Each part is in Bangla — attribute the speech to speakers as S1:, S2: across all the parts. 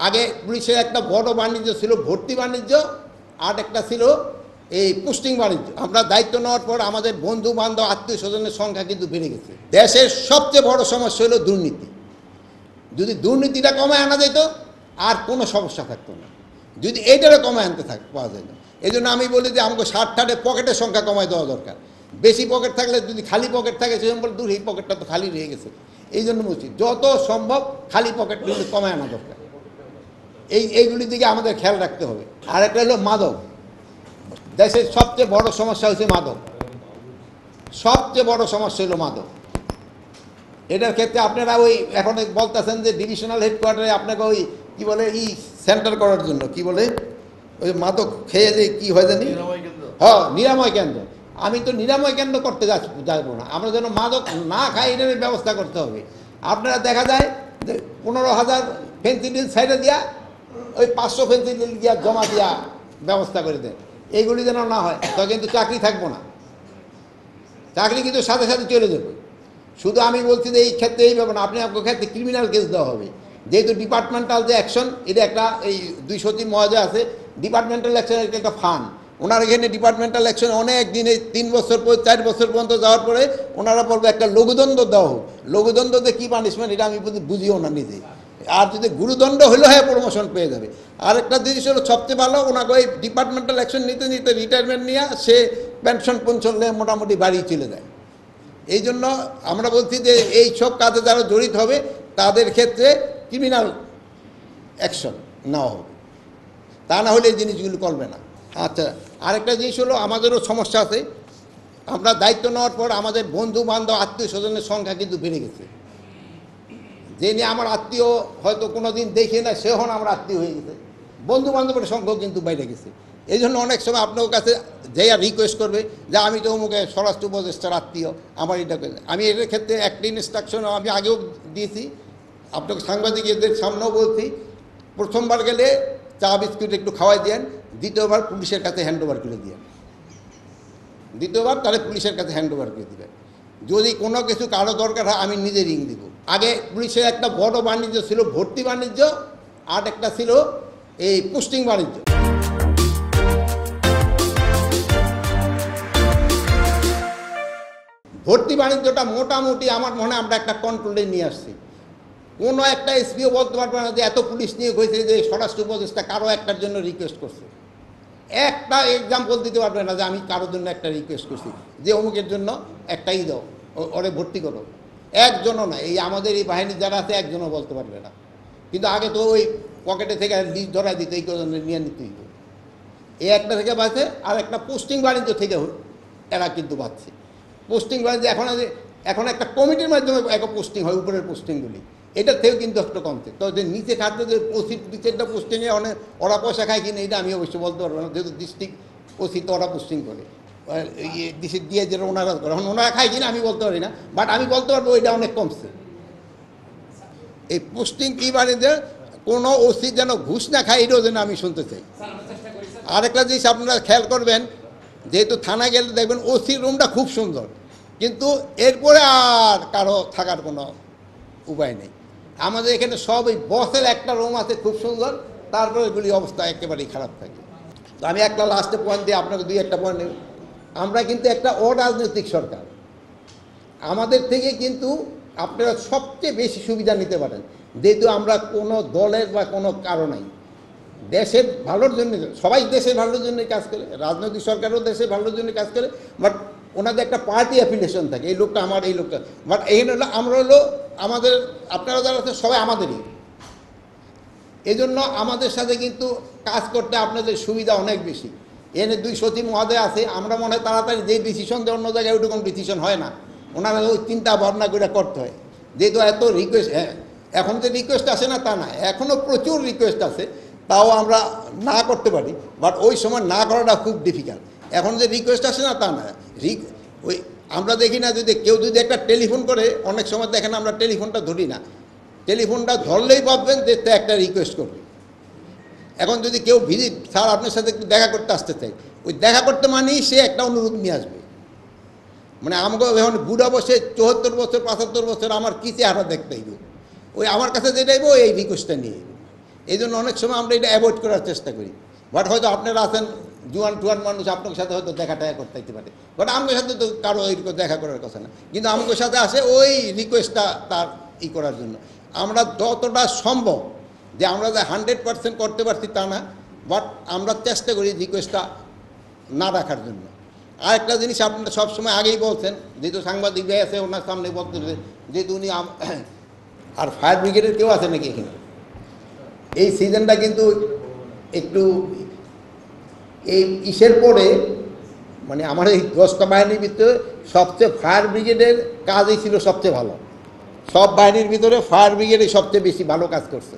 S1: আগে পুলিশের একটা বড় বাণিজ্য ছিল ভর্তি বাণিজ্য, আর একটা ছিল এই পোস্টিং বাণিজ্য। আমরা দায়িত্ব নেওয়ার পর আমাদের বন্ধু বান্ধব আত্মীয় স্বজনের সংখ্যা কিন্তু বেড়ে গেছে। দেশের সবচেয়ে বড় সমস্যা হলো দুর্নীতি। যদি দুর্নীতিটা কমায় আনা যেত আর কোনো সমস্যা থাকতো না, যদি এইটারও কমায় আনতে পাওয়া যায় না। এই জন্য আমি বলি যে আমাকে ষাটে পকেটের সংখ্যা কমায় দেওয়া দরকার। বেশি পকেট থাকলে যদি খালি পকেট থাকে সেরকম বলে দূর এই পকেটটা তো খালি রয়ে গেছে। এই জন্য বলছি যত সম্ভব খালি পকেটগুলি কমায় আনা দরকার। এইগুলির দিকে আমাদের খেয়াল রাখতে হবে। আর একটা হলো মাদক। দেশের সবচেয়ে বড় সমস্যা হচ্ছে মাদক, সবচেয়ে বড় সমস্যা হলো মাদক। এটার ক্ষেত্রে আপনারা ওই এখন বলতেছেন যে ডিভিশনাল হেডকোয়ার্টারে আপনাকে ওই কী বলে সেন্টার করার জন্য কী বলে ওই মাদক খেয়ে যে কী হয় জানি, হ্যাঁ নিরাময় কেন্দ্র। আমি তো নিরাময় কেন্দ্র করতে যাবো না, আমরা যেন মাদক না খাই এটার ব্যবস্থা করতে হবে। আপনারা দেখা যায় যে 15,000 ফেন্সিডিল সাইডে দিয়া ওই 500 ফেন্সিডিল দিয়া জমা দিয়া ব্যবস্থা করে দেন। এইগুলি যেন না হয়, তো কিন্তু চাকরি থাকবো না, চাকরি কিন্তু সাথে সাথে চলে যাবে। শুধু আমি বলছি যে এই ক্ষেত্রে এই ব্যাপার না, আপনি আপনার ক্ষেত্রে ক্রিমিনাল কেস দেওয়া হবে। যেহেতু ডিপার্টমেন্টাল যে অ্যাকশন, এটা একটা এই 203 মহোদয় আছে, ডিপার্টমেন্টাল অ্যাকশনের একটা ফান্ড। ওনার এখানে ডিপার্টমেন্টাল অ্যাকশন অনেক দিনে 3 বছর পর 4 বছর পর্যন্ত যাওয়ার পরে ওনারা বলবে একটা লঘুদণ্ড দেওয়া হোক। লঘুদণ্ডতে কী পানিশমেন্ট এটা আমি বুঝিও না নিজে। আর যদি গুরুদণ্ড হলেও হ্যাঁ প্রমোশন পেয়ে যাবে। আর একটা জিনিস হলো সবচেয়ে ভালো, ওনাকে ওই ডিপার্টমেন্টাল অ্যাকশন নিতে নিতে রিটায়ারমেন্ট নিয়ে সে পেনশন নিয়ে মোটামুটি বাড়ি চলে যায়। এই জন্য আমরা বলছি যে এই সব কাজে যারা জড়িত হবে তাদের ক্ষেত্রে ক্রিমিনাল অ্যাকশন নেওয়া হবে, তা না হলে এই জিনিসগুলো করবে না। আচ্ছা, আরেকটা জিনিস হলো আমাদেরও সমস্যা আছে। আমরা দায়িত্ব নেওয়ার পর আমাদের বন্ধু বান্ধব আত্মীয় স্বজনের সংখ্যা কিন্তু বেড়ে গেছে। যে নিয়ে আমার আত্মীয় হয়তো কোনো দিন দেখে না, সে হন আমার আত্মীয় হয়ে গেছে। বন্ধু বান্ধবের সংখ্যাও কিন্তু বেড়ে গেছে। এই জন্য অনেক সময় আপনার কাছে যে আর রিকোয়েস্ট করবে যে আমি তো অমুকে স্বরাষ্ট্র উপদেষ্টার আত্মীয়, আমার এটা আমি এটার ক্ষেত্রে একটা ইনস্ট্রাকশন আমি আগেও দিয়েছি, আপনাকে সাংবাদিকদের সামনেও বলছি। প্রথমবার গেলে চা বিস্কুট একটু খাওয়াই দেন, দ্বিতীয়বার পুলিশের কাছে হ্যান্ড ওভার করে দেন, দ্বিতীয়বার তাহলে পুলিশের কাছে হ্যান্ড ওভার করে দেবেন। যদি কোনো কিছু কারো দরকার হয় আমি নিজে রিং দিব। আগে পুলিশের একটা বড় বাণিজ্য ছিল ভর্তি বাণিজ্য, আর একটা ছিল এই পোস্টিং বাণিজ্য। ভর্তি বাণিজ্যটা মোটামুটি আমার মনে হয় আমরা একটা কন্ট্রোলে নিয়ে আসছি। কোনো একটা এসপিও বলতে পারবে না যে এত পুলিশ নিয়োগ হয়েছে যে স্বরাষ্ট্র উপদেষ্টা কারো একটার জন্য রিকোয়েস্ট করছে। একটা এক্সাম্পল দিতে পারবে না যে আমি কারোর জন্য একটা রিকোয়েস্ট করছি যে অমুকের জন্য একটাই দাও, ওরে ভর্তি করো। একজনও না, এই আমাদের এই বাহিনী যারা আছে একজনও বলতে পারবে না। কিন্তু আগে তো ওই পকেটে থেকে লিস্ট ধরাই দিত, এই জন্য নিয়ে নিতে হইত। এই একটা থেকে বাঁচে, আর একটা পোস্টিং বাণিজ্য থেকে এরা কিন্তু বাঁচছে। পোস্টিং বাণিজ্য এখন একটা কমিটির মাধ্যমে একটা পোস্টিং হয়, উপরের পোস্টিংগুলি, এটার থেকেও কিন্তু একটা কমছে। তো যে নিচে খাদ্য যে ওসি 2-4টা পোস্টিংয়ে অনেক ওরা পয়সা খায় কিনা এটা আমি অবশ্যই বলতে পারবো না, যেহেতু ডিস্ট্রিক্ট ওসি তো ওরা পোস্টিং করে, ডিস্ট্রিক্ট দিয়ে যেটা ওনারা করে, এখন ওনারা খায় কিনা আমি বলতে পারি না, বাট আমি বলতে পারবো এটা অনেক কমছে। এই পোস্টিং কী বাণিজ্য কোনো ওসি যেন ঘুষ না খায় এটাও যেন আমি শুনতে চাই। আরেকটা জিনিস আপনারা খেয়াল করবেন, যেহেতু থানায় গেলে দেখবেন ওসির রুমটা খুব সুন্দর, কিন্তু এরপরে আর কারো থাকার কোনো উপায় নেই। আমাদের এখানে সব ওই বসের একটা রুম আছে খুব সুন্দর, তারপরে এগুলি অবস্থা একেবারেই খারাপ থাকে। তো আমি একটা লাস্টে পয়েন্ট দিয়ে আপনাকে 2-1টা পয়েন্ট নেব। আমরা কিন্তু একটা অরাজনৈতিক সরকার, আমাদের থেকে কিন্তু আপনারা সবচেয়ে বেশি সুবিধা নিতে পারেন, যেহেতু আমরা কোনো দলের বা কোনো কারো নাই। দেশের ভালোর জন্য সবাই দেশের ভালোর জন্যই কাজ করে, রাজনৈতিক সরকারও দেশের ভালোর জন্য কাজ করে, বাট ওনাদের একটা পার্টি অ্যাফিলিয়েশন থাকে, এই লোকটা আমার, এই লোকটা। বাট এই হলো আমরা হলো আমাদের, আপনারা যারা আছে সবাই আমাদেরই। এই জন্য আমাদের সাথে কিন্তু কাজ করতে আপনাদের সুবিধা অনেক বেশি। এনে 2 সচিব মহোদয় আছে, আমরা মনে হয় তাড়াতাড়ি যেই ডিসিশন দেয় অন্য জায়গায় ওইরকম ডিসিশন হয় না, ওনারা ওই চিন্তা ভাবনা করে করতে হয়। যেহেতু এত রিকোয়েস্ট, হ্যাঁ এখন যে রিকোয়েস্ট আসে না তা না, এখনও প্রচুর রিকোয়েস্ট আছে, তাও আমরা না করতে পারি, বাট ওই সময় না করাটা খুব ডিফিকাল্ট। এখন যে রিকোয়েস্ট আসে না তা না, ওই আমরা দেখি না যদি কেউ যদি একটা টেলিফোন করে, অনেক সময় দেখেন আমরা টেলিফোনটা ধরি না, টেলিফোনটা ধরলেই ভাববেন যে একটা রিকোয়েস্ট করবে। এখন যদি কেউ ভিজিট, স্যার আপনার সাথে একটু দেখা করতে আসতে চাই, ওই দেখা করতে মানেই সে একটা অনুরোধ নিয়ে আসবে। মানে আমাকে এখন বুড়া বসে 74 বছর 75 বছর আমার কী চেহারা দেখতে হইব, ওই আমার কাছে যেটা আইব এই রিকোয়েস্টটা নিয়ে আইব। এই জন্য অনেক সময় আমরা এটা অ্যাভয়েড করার চেষ্টা করি। বাট হয়তো আপনারা আছেন জুয়ান টুয়ান মানুষ, আপনার সাথে হয়তো দেখা টাকা করতে পারে, বাট আমার সাথে তো কারো এরকম দেখা করার কথা না, কিন্তু আমার সাথে আসে ওই রিকোয়েস্টটা তার করার জন্য। আমরা যতটা সম্ভব, যে আমরা যে 100% করতে পারছি তা না, বাট আমরা চেষ্টা করি রিকোয়েস্টটা না রাখার জন্য। আর একটা জিনিস আপনারা সবসময় আগেই বলছেন, যেহেতু সাংবাদিক ভাই আছে ওনার সামনে বলতে, যেহেতু উনি আর ফায়ার ব্রিগেডের কেউ আছে নাকি এখানে? এই সিজনটা কিন্তু একটু এই ইসের পরে, মানে আমার এই 10টা বাহিনীর ভিতরে সবচেয়ে ফায়ার ব্রিগেডের কাজই ছিল সবচেয়ে ভালো। সব বাহিনীর ভিতরে ফায়ার ব্রিগেডই সবচেয়ে বেশি ভালো কাজ করছে।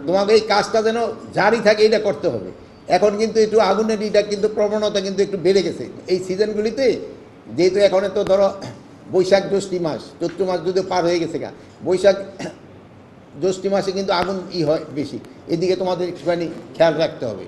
S1: তোমাকে এই কাজটা যেন জারি থাকে এটা করতে হবে। এখন কিন্তু একটু আগুনের এটা কিন্তু প্রবণতা কিন্তু একটু বেড়ে গেছে এই সিজনগুলিতে, যেহেতু এখন তো ধরো বৈশাখ জ্যৈষ্ঠী মাস, চৈত্র মাস যদি পার হয়ে গেছে গা, বৈশাখ জ্যৈষ্ঠী মাসে কিন্তু আগুন হয় বেশি। এদিকে তোমাদের একটুখানি খেয়াল রাখতে হবে।